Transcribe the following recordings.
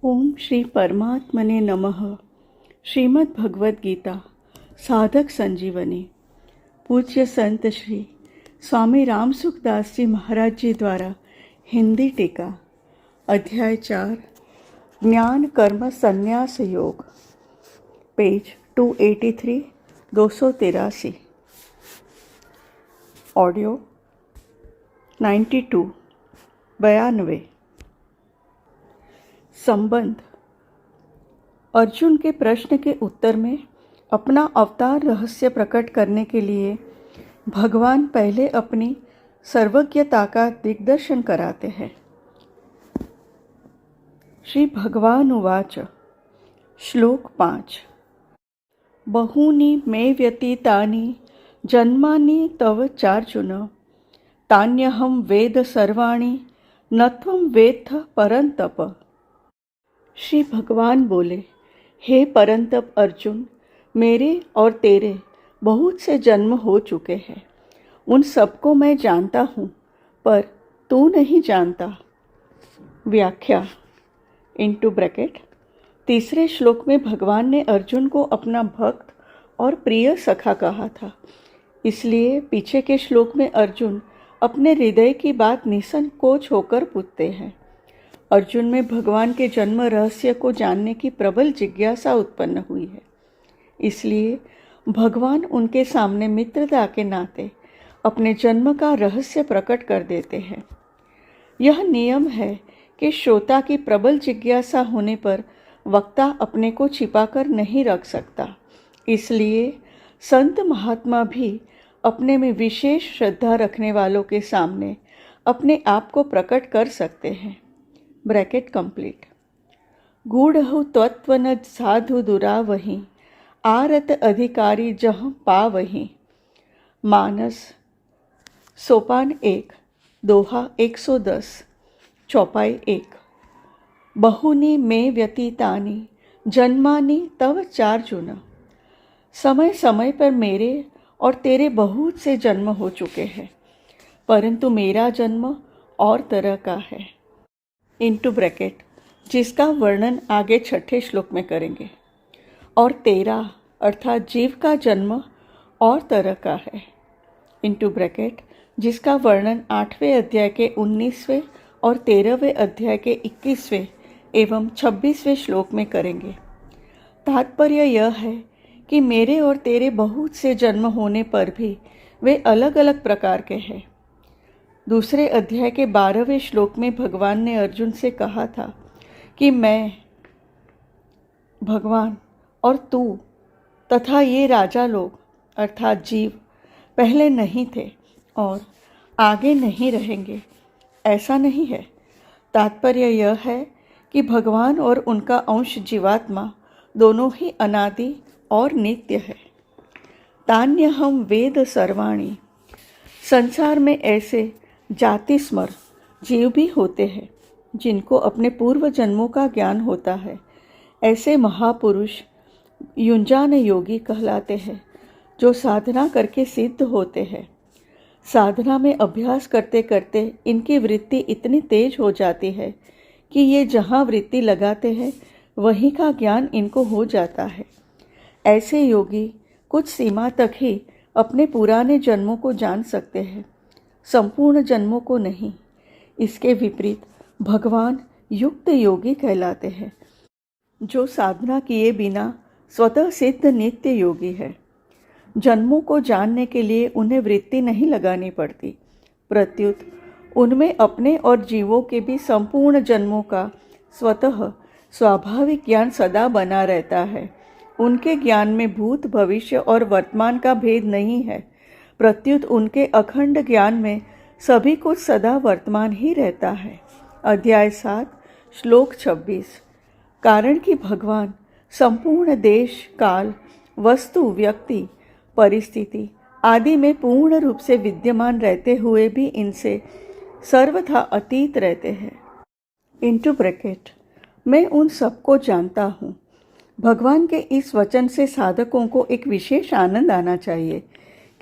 ओम श्री परमात्मने नमः। श्रीमद् भगवद गीता साधक संजीवनी। पूज्य संत श्री स्वामी राम सुखदास जी महाराज जी द्वारा हिंदी टीका। अध्याय 4 ज्ञान कर्म संन्यास योग, पेज 283 283। ऑडियो 92 92। संबंध। अर्जुन के प्रश्न के उत्तर में अपना अवतार रहस्य प्रकट करने के लिए भगवान पहले अपनी सर्वज्ञता का दिग्दर्शन कराते हैं। श्री भगवान उवाच। श्लोक 5। बहूनि मे व्यतीतानि जन्मानि तव चार्जुन, तान्यहं वेद सर्वाणि न त्वं वेत्थ परंतप। श्री भगवान बोले, हे परंतप अर्जुन, मेरे और तेरे बहुत से जन्म हो चुके हैं। उन सबको मैं जानता हूँ, पर तू नहीं जानता। व्याख्या इनटू ब्रैकेट। तीसरे श्लोक में भगवान ने अर्जुन को अपना भक्त और प्रिय सखा कहा था, इसलिए पीछे के श्लोक में अर्जुन अपने हृदय की बात निसंकोच होकर पूछते हैं। अर्जुन में भगवान के जन्म रहस्य को जानने की प्रबल जिज्ञासा उत्पन्न हुई है, इसलिए भगवान उनके सामने मित्रता के नाते अपने जन्म का रहस्य प्रकट कर देते हैं। यह नियम है कि श्रोता की प्रबल जिज्ञासा होने पर वक्ता अपने को छिपाकर नहीं रख सकता, इसलिए संत महात्मा भी अपने में विशेष श्रद्धा रखने वालों के सामने अपने आप को प्रकट कर सकते हैं। Bracket complete. गूढ़हु तत्व न साधु दुरावही, आरत अधिकारी जहाँ पावही। मानस सोपान 1 दोहा 110 चौपाई 1। बहुनी में व्यतीतानि जन्मानि तव चार्जुन। समय समय पर मेरे और तेरे बहुत से जन्म हो चुके हैं, परंतु मेरा जन्म और तरह का है। इनटू ब्रैकेट, जिसका वर्णन आगे छठे श्लोक में करेंगे। और तेरा अर्थात जीव का जन्म और तरह का है। इनटू ब्रैकेट, जिसका वर्णन 8वें अध्याय के 19वें और 13वें अध्याय के 21वें एवं 26वें श्लोक में करेंगे। तात्पर्य यह है कि मेरे और तेरे बहुत से जन्म होने पर भी वे अलग अलग प्रकार के हैं। दूसरे अध्याय के 12वें श्लोक में भगवान ने अर्जुन से कहा था कि मैं, भगवान और तू तथा ये राजा लोग अर्थात जीव पहले नहीं थे और आगे नहीं रहेंगे। ऐसा नहीं है। तात्पर्य यह है कि भगवान और उनका अंश जीवात्मा दोनों ही अनादि और नित्य है। तान्यहं वेद सर्वाणि। संसार में ऐसे जाति स्मर जीव भी होते हैं जिनको अपने पूर्व जन्मों का ज्ञान होता है। ऐसे महापुरुष युंजान योगी कहलाते हैं, जो साधना करके सिद्ध होते हैं। साधना में अभ्यास करते करते इनकी वृत्ति इतनी तेज हो जाती है कि ये जहाँ वृत्ति लगाते हैं वहीं का ज्ञान इनको हो जाता है। ऐसे योगी कुछ सीमा तक ही अपने पुराने जन्मों को जान सकते हैं, संपूर्ण जन्मों को नहीं। इसके विपरीत भगवान युक्त योगी कहलाते हैं, जो साधना किए बिना स्वतः सिद्ध नित्य योगी है। जन्मों को जानने के लिए उन्हें वृत्ति नहीं लगानी पड़ती, प्रत्युत उनमें अपने और जीवों के भी संपूर्ण जन्मों का स्वतः स्वाभाविक ज्ञान सदा बना रहता है। उनके ज्ञान में भूत भविष्य और वर्तमान का भेद नहीं है, प्रत्युत उनके अखंड ज्ञान में सभी कुछ सदा वर्तमान ही रहता है। अध्याय 7 श्लोक 26। कारण कि भगवान संपूर्ण देश काल वस्तु व्यक्ति परिस्थिति आदि में पूर्ण रूप से विद्यमान रहते हुए भी इनसे सर्वथा अतीत रहते हैं। इनटू ब्रैकेट, मैं उन सबको जानता हूँ। भगवान के इस वचन से साधकों को एक विशेष आनंद आना चाहिए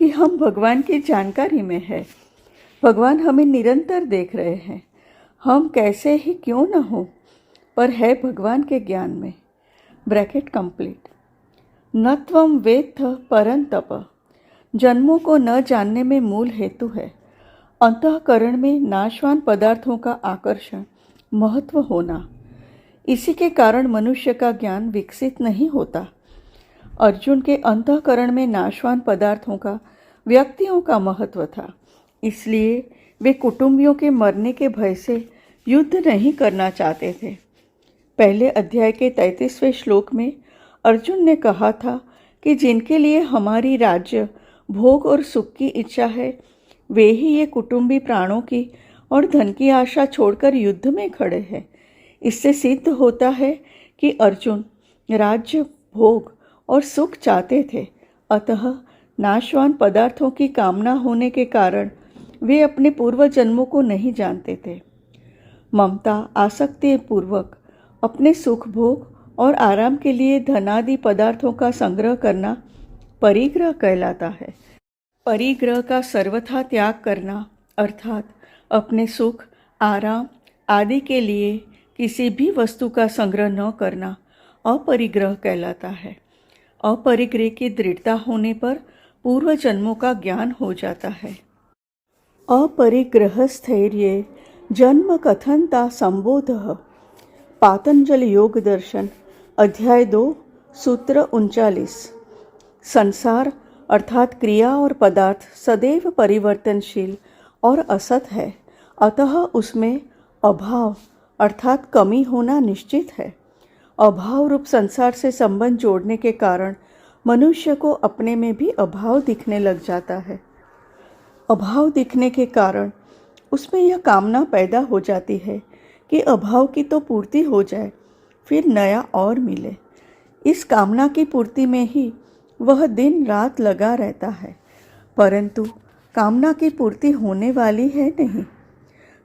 कि हम भगवान की जानकारी में हैं। भगवान हमें निरंतर देख रहे हैं। हम कैसे ही क्यों न हो, पर है भगवान के ज्ञान में। Bracket complete. न त्वं वेत्थ परंतप, जन्मों को न जानने में मूल हेतु है अंतःकरण में नाशवान पदार्थों का आकर्षण, महत्व होना। इसी के कारण मनुष्य का ज्ञान विकसित नहीं होता। अर्जुन के अंतःकरण में नाशवान पदार्थों का, व्यक्तियों का महत्व था, इसलिए वे कुटुंबियों के मरने के भय से युद्ध नहीं करना चाहते थे। पहले अध्याय के 33वें श्लोक में अर्जुन ने कहा था कि जिनके लिए हमारी राज्य, भोग और सुख की इच्छा है, वे ही ये कुटुंबी प्राणों की और धन की आशा छोड़कर युद्ध में खड़े हैं। इससे सिद्ध होता है कि अर्जुन राज्य, भोग और सुख चाहते थे, अतः नाशवान पदार्थों की कामना होने के कारण वे अपने पूर्व जन्मों को नहीं जानते थे। ममता, आसक्ति पूर्वक अपने सुख, भोग और आराम के लिए धनादि पदार्थों का संग्रह करना परिग्रह कहलाता है। परिग्रह का सर्वथा त्याग करना अर्थात अपने सुख, आराम आदि के लिए किसी भी वस्तु का संग्रह न करना अपरिग्रह कहलाता है। अपरिग्रह की दृढ़ता होने पर पूर्व जन्मों का ज्ञान हो जाता है। अपरिग्रह स्थैर्य जन्म कथनता संबोधः, पातंजल योग दर्शन अध्याय 2 सूत्र 39। संसार अर्थात क्रिया और पदार्थ सदैव परिवर्तनशील और असत है, अतः उसमें अभाव अर्थात कमी होना निश्चित है। अभाव रूप संसार से संबंध जोड़ने के कारण मनुष्य को अपने में भी अभाव दिखने लग जाता है। अभाव दिखने के कारण उसमें यह कामना पैदा हो जाती है कि अभाव की तो पूर्ति हो जाए, फिर नया और मिले। इस कामना की पूर्ति में ही वह दिन रात लगा रहता है, परंतु कामना की पूर्ति होने वाली है नहीं।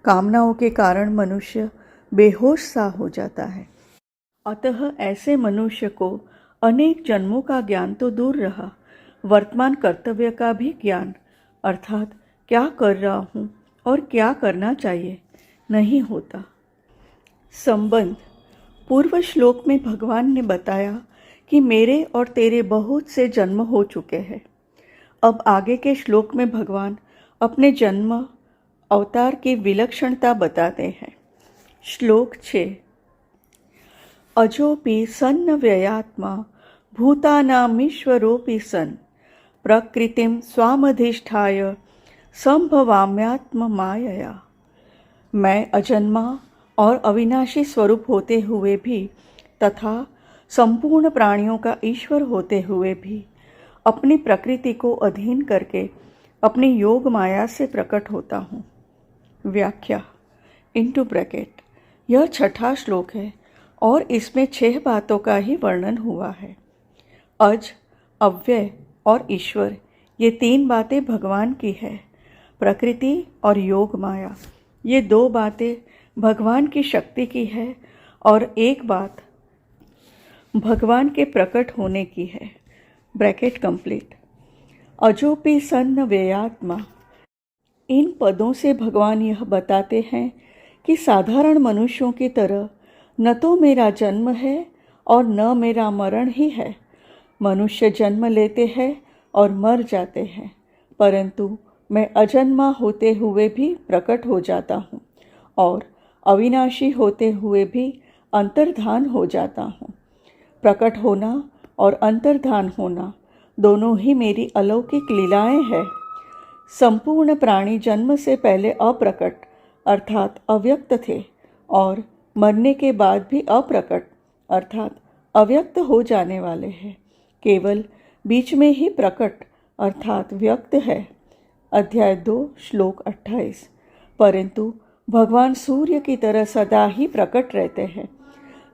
कामनाओं के कारण मनुष्य बेहोश सा हो जाता है। अतः ऐसे मनुष्य को अनेक जन्मों का ज्ञान तो दूर रहा, वर्तमान कर्तव्य का भी ज्ञान अर्थात क्या कर रहा हूँ और क्या करना चाहिए नहीं होता। संबंध। पूर्व श्लोक में भगवान ने बताया कि मेरे और तेरे बहुत से जन्म हो चुके हैं। अब आगे के श्लोक में भगवान अपने जन्म अवतार की विलक्षणता बताते हैं। श्लोक 6। अजोपि सन्न व्ययात्मा भूतानामीश्वरोऽपि सन्, प्रकृतिं स्वामधिष्ठाय संभवाम्यात्म मायया। मैं अजन्मा और अविनाशी स्वरूप होते हुए भी तथा संपूर्ण प्राणियों का ईश्वर होते हुए भी अपनी प्रकृति को अधीन करके अपनी योग माया से प्रकट होता हूँ। व्याख्या इनटू ब्रैकेट। यह 6वां श्लोक है और इसमें 6 बातों का ही वर्णन हुआ है। अज, अव्यय और ईश्वर, ये 3 बातें भगवान की है। प्रकृति और योग माया, ये 2 बातें भगवान की शक्ति की है और एक बात भगवान के प्रकट होने की है। Bracket complete. अजोपि सन्न व्ययात्मा, इन पदों से भगवान यह बताते हैं कि साधारण मनुष्यों की तरह न तो मेरा जन्म है और न मेरा मरण ही है। मनुष्य जन्म लेते हैं और मर जाते हैं, परंतु मैं अजन्मा होते हुए भी प्रकट हो जाता हूँ और अविनाशी होते हुए भी अंतर्धान हो जाता हूँ। प्रकट होना और अंतर्धान होना दोनों ही मेरी अलौकिक लीलाएं हैं। संपूर्ण प्राणी जन्म से पहले अप्रकट अर्थात अव्यक्त थे और मरने के बाद भी अप्रकट अर्थात अव्यक्त हो जाने वाले हैं। केवल बीच में ही प्रकट अर्थात व्यक्त है। अध्याय 2 श्लोक 28। परंतु भगवान सूर्य की तरह सदा ही प्रकट रहते हैं।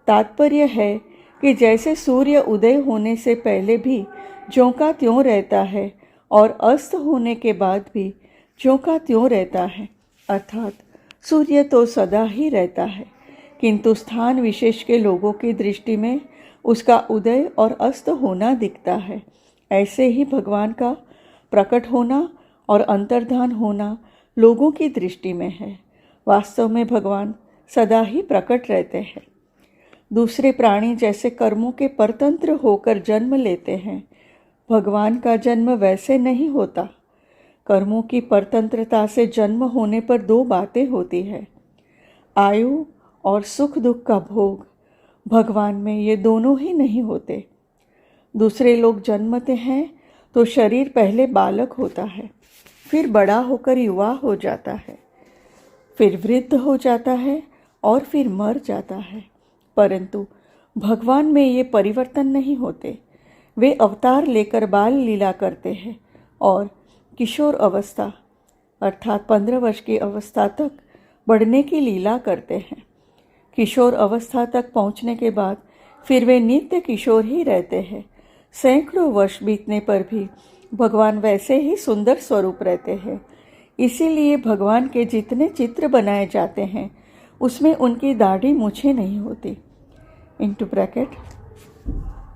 तात्पर्य है कि जैसे सूर्य उदय होने से पहले भी ज्यों का त्यों रहता है और अस्त होने के बाद भी ज्यों का त्यों रहता है, अर्थात सूर्य तो सदा ही रहता है, किंतु स्थान विशेष के लोगों की दृष्टि में उसका उदय और अस्त होना दिखता है। ऐसे ही भगवान का प्रकट होना और अंतर्धान होना लोगों की दृष्टि में है। वास्तव में भगवान सदा ही प्रकट रहते हैं। दूसरे प्राणी जैसे कर्मों के परतंत्र होकर जन्म लेते हैं, भगवान का जन्म वैसे नहीं होता। कर्मों की परतंत्रता से जन्म होने पर दो बातें होती है, आयु और सुख दुख का भोग। भगवान में ये दोनों ही नहीं होते। दूसरे लोग जन्मते हैं तो शरीर पहले बालक होता है, फिर बड़ा होकर युवा हो जाता है, फिर वृद्ध हो जाता है और फिर मर जाता है। परंतु भगवान में ये परिवर्तन नहीं होते। वे अवतार लेकर बाल लीला करते हैं और किशोर अवस्था अर्थात 15 वर्ष की अवस्था तक बढ़ने की लीला करते हैं। किशोर अवस्था तक पहुंचने के बाद फिर वे नित्य किशोर ही रहते हैं। सैकड़ों वर्ष बीतने पर भी भगवान वैसे ही सुंदर स्वरूप रहते हैं। इसीलिए भगवान के जितने चित्र बनाए जाते हैं उसमें उनकी दाढ़ी मूछें नहीं होती। इनटू ब्रैकेट,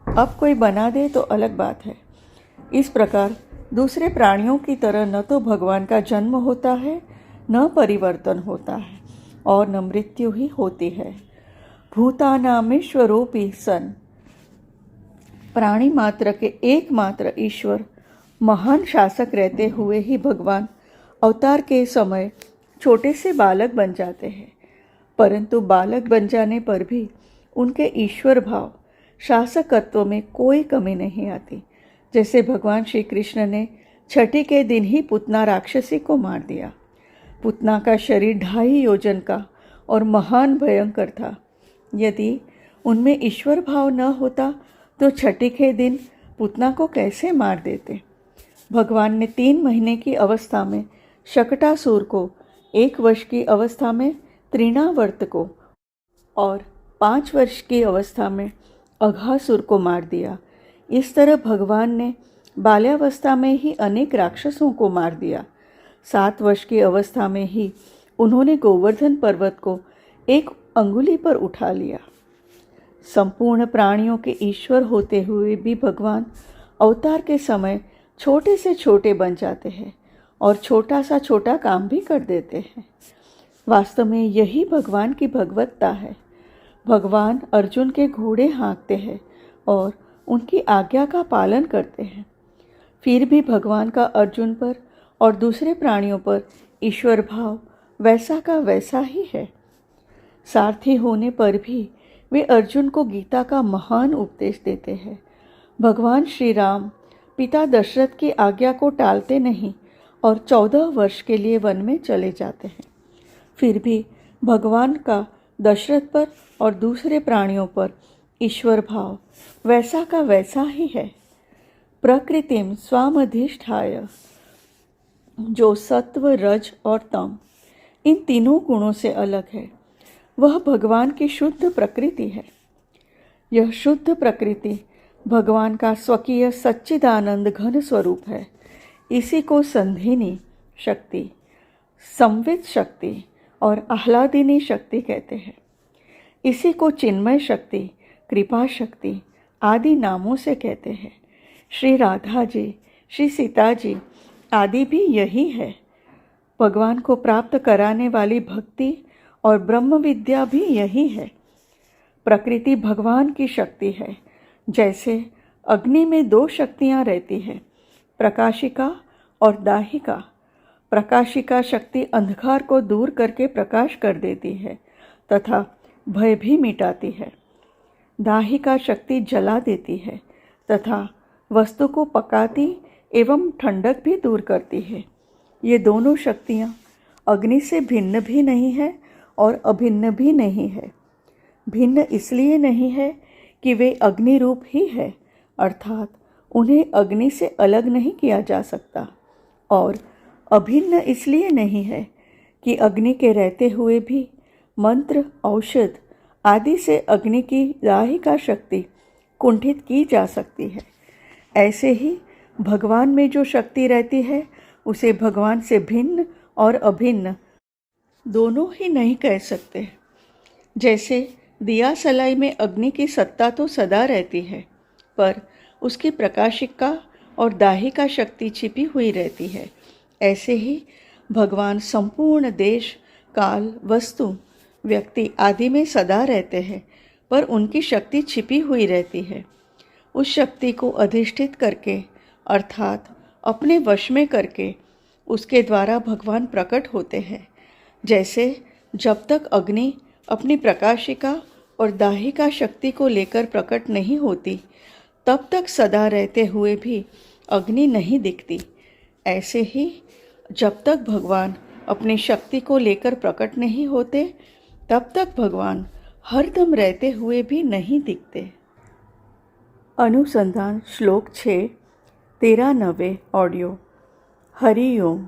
अब कोई बना दे तो अलग बात है। इस प्रकार दूसरे प्राणियों की तरह न तो भगवान का जन्म होता है, न परिवर्तन होता है और न मृत्यु ही होती है। भूतानामीश्वरोऽपि सन्, प्राणी मात्र के एकमात्र ईश्वर महान शासक रहते हुए ही भगवान अवतार के समय छोटे से बालक बन जाते हैं। परंतु बालक बन जाने पर भी उनके ईश्वर भाव शासकत्व में कोई कमी नहीं आती। जैसे भगवान श्री कृष्ण ने छठी के दिन ही पुतना राक्षसी को मार दिया। पुतना का शरीर 2.5 योजन का और महान भयंकर था। यदि उनमें ईश्वर भाव न होता तो छठी के दिन पुतना को कैसे मार देते। भगवान ने 3 महीने की अवस्था में शकटासुर को, 1 वर्ष की अवस्था में तृणावर्त को और 5 वर्ष की अवस्था में अघासुर को मार दिया। इस तरह भगवान ने बाल्यावस्था में ही अनेक राक्षसों को मार दिया। 7 वर्ष की अवस्था में ही उन्होंने गोवर्धन पर्वत को 1 अंगुली पर उठा लिया। संपूर्ण प्राणियों के ईश्वर होते हुए भी भगवान अवतार के समय छोटे से छोटे बन जाते हैं और छोटा सा छोटा काम भी कर देते हैं। वास्तव में यही भगवान की भगवत्ता है। भगवान अर्जुन के घोड़े हाँकते हैं और उनकी आज्ञा का पालन करते हैं। फिर भी भगवान का अर्जुन पर और दूसरे प्राणियों पर ईश्वर भाव वैसा का वैसा ही है। सारथी होने पर भी वे अर्जुन को गीता का महान उपदेश देते हैं। भगवान श्री राम पिता दशरथ की आज्ञा को टालते नहीं और 14 वर्ष के लिए वन में चले जाते हैं। फिर भी भगवान का दशरथ पर और दूसरे प्राणियों पर ईश्वर भाव वैसा का वैसा ही है। प्रकृतिम स्वामधिष्ठाय, जो सत्व, रज और तम इन तीनों गुणों से अलग है, वह भगवान की शुद्ध प्रकृति है। यह शुद्ध प्रकृति भगवान का स्वकीय सच्चिदानंद घन स्वरूप है। इसी को संधिनी शक्ति, संवित शक्ति और आह्लादिनी शक्ति कहते हैं। इसी को चिन्मय शक्ति, कृपा शक्ति आदि नामों से कहते हैं। श्री राधा जी, श्री सीता जी आदि भी यही है। भगवान को प्राप्त कराने वाली भक्ति और ब्रह्म विद्या भी यही है। प्रकृति भगवान की शक्ति है। जैसे अग्नि में 2 शक्तियाँ रहती हैं, प्रकाशिका और दाहिका। प्रकाशिका शक्ति अंधकार को दूर करके प्रकाश कर देती है तथा भय भी मिटाती है। दाहिका शक्ति जला देती है तथा वस्तु को पकाती एवं ठंडक भी दूर करती है। ये दोनों शक्तियाँ अग्नि से भिन्न भी नहीं है और अभिन्न भी नहीं है। भिन्न इसलिए नहीं है कि वे अग्नि रूप ही है, अर्थात उन्हें अग्नि से अलग नहीं किया जा सकता, और अभिन्न इसलिए नहीं है कि अग्नि के रहते हुए भी मंत्र, औषध आदि से अग्नि की दाहिका शक्ति कुंठित की जा सकती है। ऐसे ही भगवान में जो शक्ति रहती है उसे भगवान से भिन्न और अभिन्न दोनों ही नहीं कह सकते। जैसे दिया सलाई में अग्नि की सत्ता तो सदा रहती है, पर उसकी प्रकाशिका और दाहिका शक्ति छिपी हुई रहती है। ऐसे ही भगवान संपूर्ण देश, काल, वस्तु, व्यक्ति आदि में सदा रहते हैं, पर उनकी शक्ति छिपी हुई रहती है। उस शक्ति को अधिष्ठित करके अर्थात अपने वश में करके उसके द्वारा भगवान प्रकट होते हैं। जैसे जब तक अग्नि अपनी प्रकाशिका और दाहिका शक्ति को लेकर प्रकट नहीं होती, तब तक सदा रहते हुए भी अग्नि नहीं दिखती। ऐसे ही जब तक भगवान अपनी शक्ति को लेकर प्रकट नहीं होते, तब तक भगवान हरदम रहते हुए भी नहीं दिखते। अनुसंधान श्लोक 6 13 ऑडियो। हरि ओम।